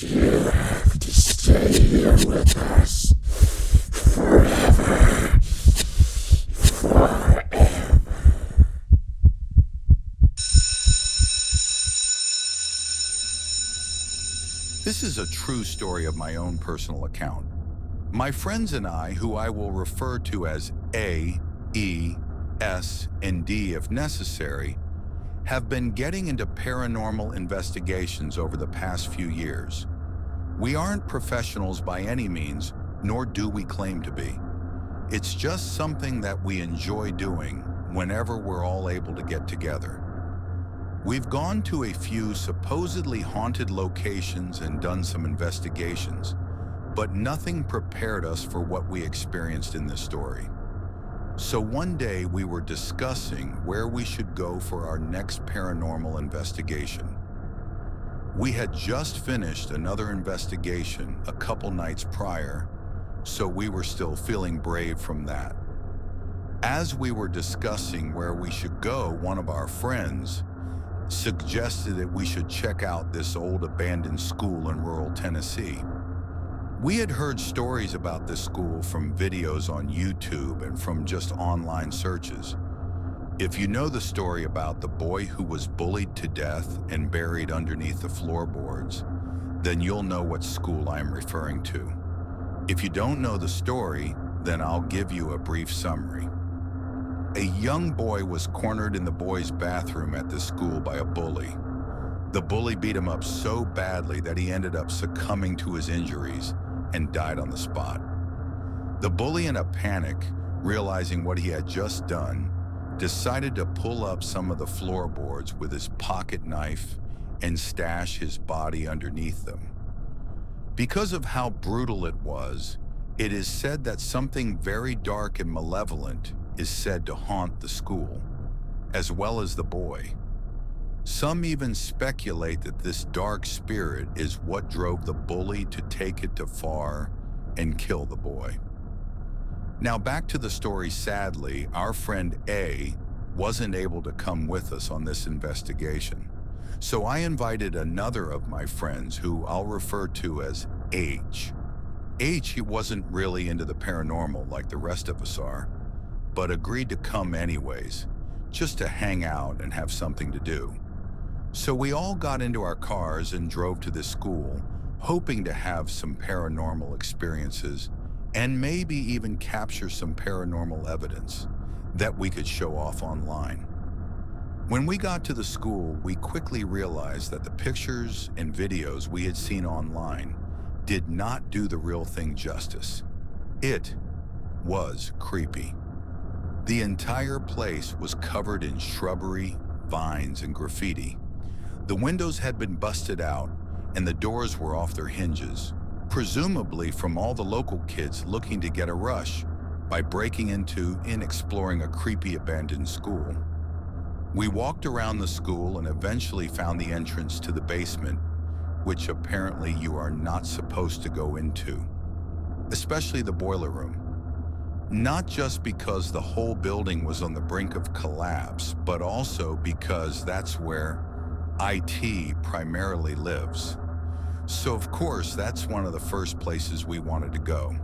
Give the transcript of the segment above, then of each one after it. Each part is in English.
You have to stay here with us forever. Forever. This is a true story of my own personal account. My friends and I, who I will refer to as A, E, S, and D if necessary, have been getting into paranormal investigations over the past few years. We aren't professionals by any means, nor do we claim to be. It's just something that we enjoy doing whenever we're all able to get together. We've gone to a few supposedly haunted locations and done some investigations, but nothing prepared us for what we experienced in this story. So one day we were discussing where we should go for our next paranormal investigation. We had just finished another investigation a couple nights prior, so we were still feeling brave from that. As we were discussing where we should go, one of our friends suggested that we should check out this old abandoned school in rural Tennessee. We had heard stories about this school from videos on YouTube and from just online searches. If you know the story about the boy who was bullied to death and buried underneath the floorboards, then you'll know what school I'm referring to. If you don't know the story, then I'll give you a brief summary. A young boy was cornered in the boys' bathroom at this school by a bully. The bully beat him up so badly that he ended up succumbing to his injuries and died on the spot. The bully, in a panic, realizing what he had just done, decided to pull up some of the floorboards with his pocket knife and stash his body underneath them. Because of how brutal it was, it is said that something very dark and malevolent is said to haunt the school, as well as the boy. Some even speculate that this dark spirit is what drove the bully to take it too far and kill the boy. Now back to the story. Sadly, our friend A wasn't able to come with us on this investigation. So I invited another of my friends who I'll refer to as H. He wasn't really into the paranormal like the rest of us are, but agreed to come anyways, just to hang out and have something to do. So we all got into our cars and drove to this school, hoping to have some paranormal experiences and maybe even capture some paranormal evidence that we could show off online. When we got to the school, we quickly realized that the pictures and videos we had seen online did not do the real thing justice. It was creepy. The entire place was covered in shrubbery, vines, and graffiti. The windows had been busted out and the doors were off their hinges, presumably from all the local kids looking to get a rush by breaking into and exploring a creepy abandoned school. We walked around the school and eventually found the entrance to the basement, which apparently you are not supposed to go into, especially the boiler room. Not just because the whole building was on the brink of collapse, but also because that's where IT primarily lives. So of course, that's one of the first places we wanted to go.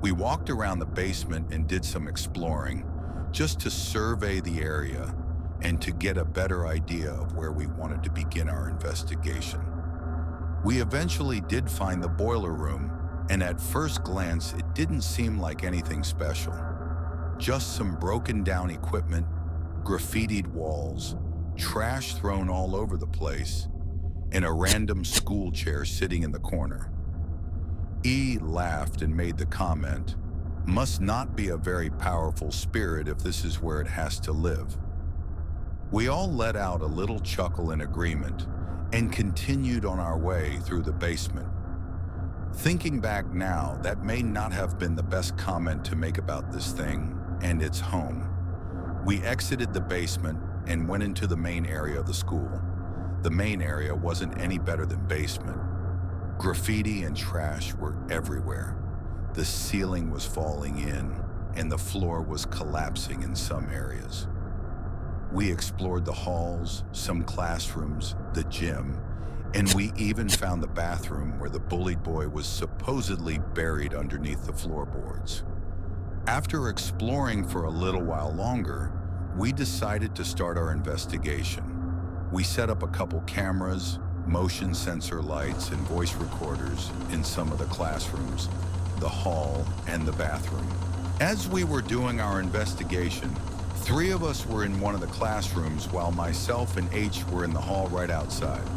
We walked around the basement and did some exploring, just to survey the area and to get a better idea of where we wanted to begin our investigation. We eventually did find the boiler room, and at first glance, it didn't seem like anything special. Just some broken down equipment, graffitied walls, trash thrown all over the place, and a random school chair sitting in the corner. E laughed and made the comment, "Must not be a very powerful spirit if this is where it has to live." We all let out a little chuckle in agreement and continued on our way through the basement. Thinking back now, that may not have been the best comment to make about this thing and its home. We exited the basement and went into the main area of the school. The main area wasn't any better than basement. Graffiti and trash were everywhere. The ceiling was falling in and the floor was collapsing in some areas. We explored the halls, some classrooms, the gym, And we even found the bathroom where the bullied boy was supposedly buried underneath the floorboards. After exploring for a little while longer, we decided to start our investigation. We set up a couple cameras, motion sensor lights, and voice recorders in some of the classrooms, the hall, and the bathroom. As we were doing our investigation, 3 of us were in one of the classrooms while myself and H were in the hall right outside.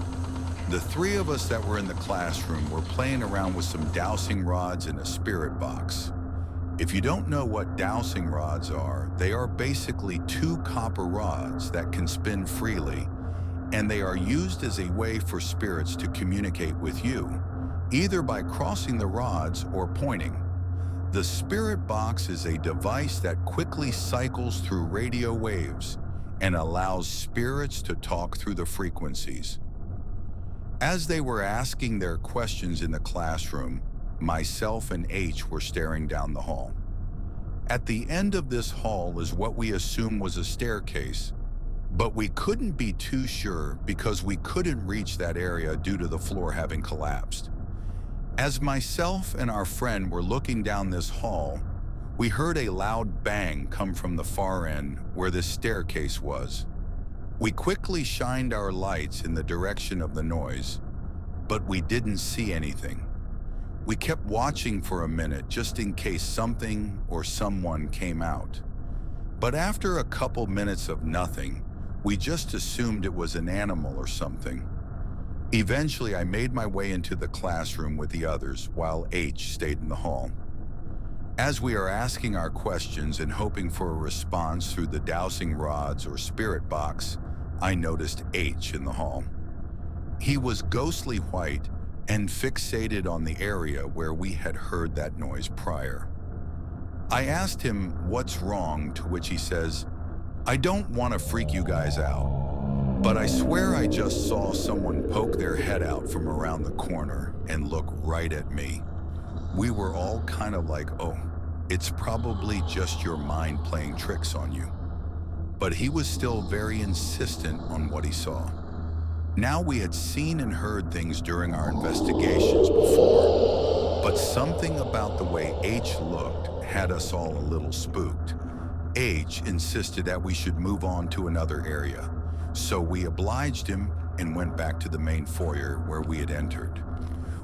The 3 of us that were in the classroom were playing around with some dowsing rods and a spirit box. If you don't know what dowsing rods are, they are basically 2 copper rods that can spin freely, and they are used as a way for spirits to communicate with you, either by crossing the rods or pointing. The spirit box is a device that quickly cycles through radio waves and allows spirits to talk through the frequencies. As they were asking their questions in the classroom, myself and H were staring down the hall. At the end of this hall is what we assumed was a staircase, but we couldn't be too sure because we couldn't reach that area due to the floor having collapsed. As myself and our friend were looking down this hall, we heard a loud bang come from the far end where this staircase was. We quickly shined our lights in the direction of the noise, but we didn't see anything. We kept watching for a minute just in case something or someone came out. But after a couple minutes of nothing, we just assumed it was an animal or something. Eventually, I made my way into the classroom with the others while H stayed in the hall. As we are asking our questions and hoping for a response through the dowsing rods or spirit box, I noticed H in the hall. He was ghostly white and fixated on the area where we had heard that noise prior. I asked him what's wrong, to which he says, "I don't want to freak you guys out, but I swear I just saw someone poke their head out from around the corner and look right at me." We were all kind of like, oh, it's probably just your mind playing tricks on you. But he was still very insistent on what he saw. Now we had seen and heard things during our investigations before, but something about the way H looked had us all a little spooked. H insisted that we should move on to another area, so we obliged him and went back to the main foyer where we had entered.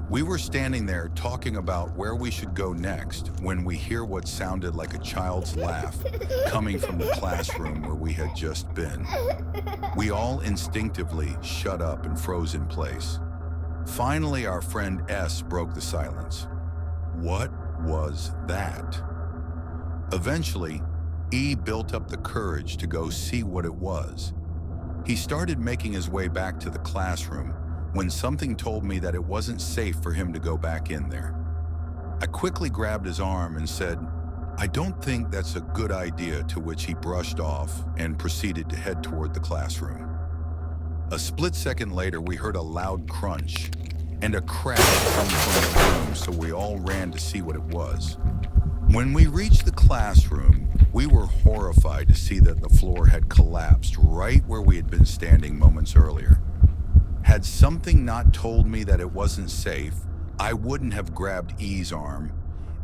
We were standing there talking about where we should go next when we hear what sounded like a child's laugh coming from the classroom where we had just been. We all instinctively shut up and froze in place. Finally, our friend S broke the silence. What was that? Eventually, E built up the courage to go see what it was. He started making his way back to the classroom when something told me that it wasn't safe for him to go back in there. I quickly grabbed his arm and said, "I don't think that's a good idea," to which he brushed off and proceeded to head toward the classroom. A split second later, we heard a loud crunch and a crash come from the room, so we all ran to see what it was. When we reached the classroom, we were horrified to see that the floor had collapsed right where we had been standing moments earlier. Had something not told me that it wasn't safe, I wouldn't have grabbed E's arm,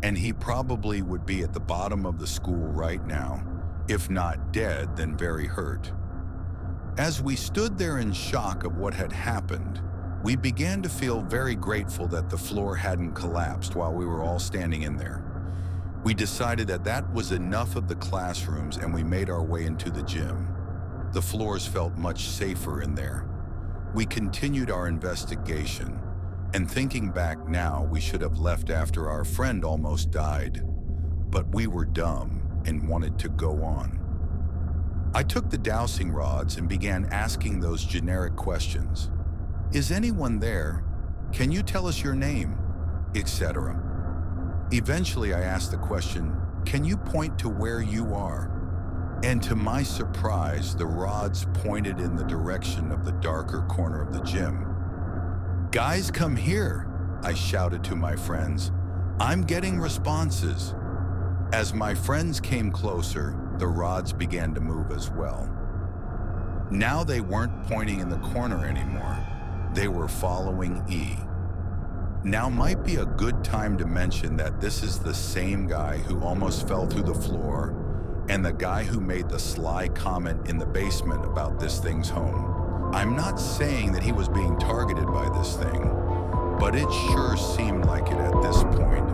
and he probably would be at the bottom of the school right now, if not dead, then very hurt. As we stood there in shock of what had happened, we began to feel very grateful that the floor hadn't collapsed while we were all standing in there. We decided that that was enough of the classrooms and we made our way into the gym. The floors felt much safer in there. We continued our investigation, and thinking back now, we should have left after our friend almost died, but we were dumb and wanted to go on. I took the dowsing rods and began asking those generic questions. Is anyone there? Can you tell us your name? Etc. Eventually, I asked the question, can you point to where you are? And to my surprise, the rods pointed in the direction of the darker corner of the gym. Guys, come here, I shouted to my friends. I'm getting responses. As my friends came closer, the rods began to move as well. Now they weren't pointing in the corner anymore. They were following E. Now might be a good time to mention that this is the same guy who almost fell through the floor and the guy who made the sly comment in the basement about this thing's home. I'm not saying that he was being targeted by this thing, but it sure seemed like it at this point.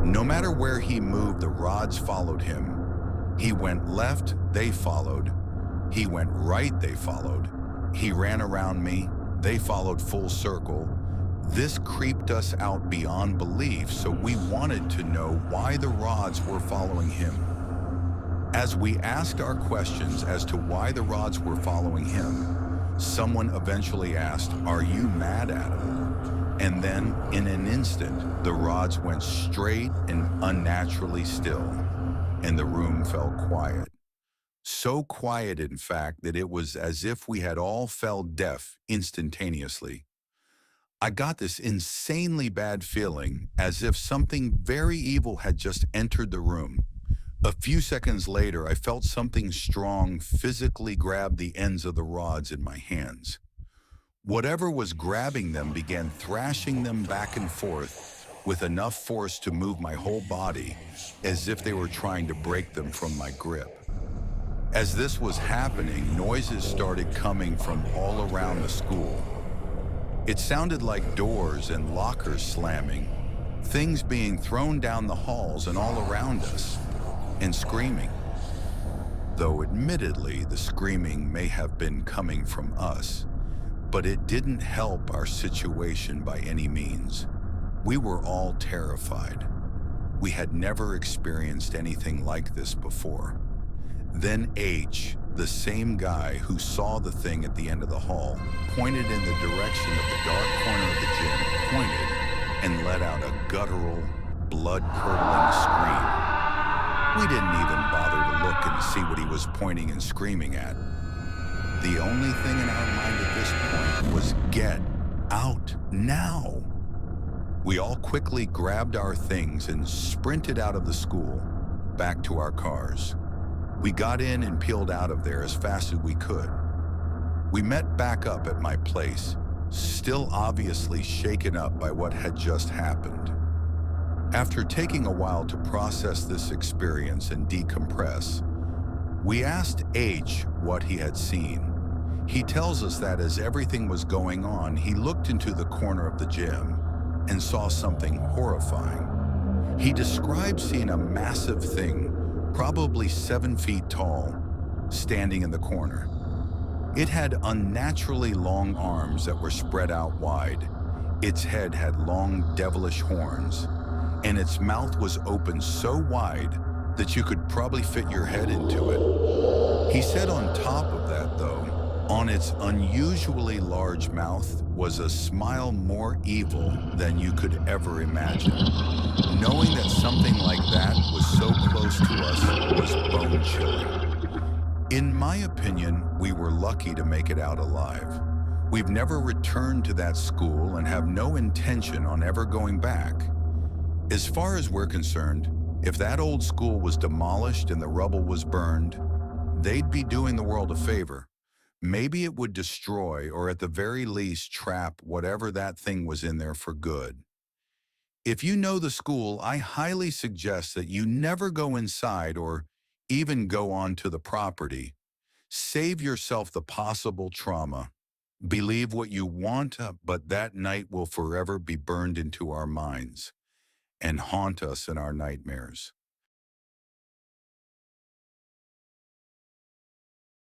No matter where he moved, the rods followed him. He went left, they followed. He went right, they followed. He ran around me, they followed full circle. This creeped us out beyond belief, so we wanted to know why the rods were following him. As we asked our questions as to why the rods were following him, someone eventually asked, "Are you mad at him?" And then, in an instant, the rods went straight and unnaturally still, and the room fell quiet. So quiet, in fact, that it was as if we had all fell deaf instantaneously. I got this insanely bad feeling, as if something very evil had just entered the room. A few seconds later, I felt something strong physically grab the ends of the rods in my hands. Whatever was grabbing them began thrashing them back and forth with enough force to move my whole body, as if they were trying to break them from my grip. As this was happening, noises started coming from all around the school. It sounded like doors and lockers slamming, things being thrown down the halls and all around us, and screaming. Though admittedly, the screaming may have been coming from us, but it didn't help our situation by any means. We were all terrified. We had never experienced anything like this before. Then H, the same guy who saw the thing at the end of the hall, pointed in the direction of the dark corner of the gym, pointed, and let out a guttural, blood-curdling scream. We didn't even bother to look and see what he was pointing and screaming at. The only thing in our mind at this point was, "Get out now!" We all quickly grabbed our things and sprinted out of the school, back to our cars. We got in and peeled out of there as fast as we could. We met back up at my place, still obviously shaken up by what had just happened. After taking a while to process this experience and decompress, we asked H what he had seen. He tells us that as everything was going on, he looked into the corner of the gym and saw something horrifying. He described seeing a massive thing, probably 7 feet tall, standing in the corner. It had unnaturally long arms that were spread out wide. Its head had long, devilish horns, and its mouth was open so wide that you could probably fit your head into it. He said on top of that, though, on its unusually large mouth was a smile more evil than you could ever imagine. Knowing that something like that was so close to us was bone-chilling. In my opinion, we were lucky to make it out alive. We've never returned to that school and have no intention on ever going back. As far as we're concerned, if that old school was demolished and the rubble was burned, they'd be doing the world a favor. Maybe it would destroy, or at the very least trap, whatever that thing was in there for good. If you know the school, I highly suggest that you never go inside or even go onto the property. Save yourself the possible trauma. Believe what you want, but that night will forever be burned into our minds and haunt us in our nightmares.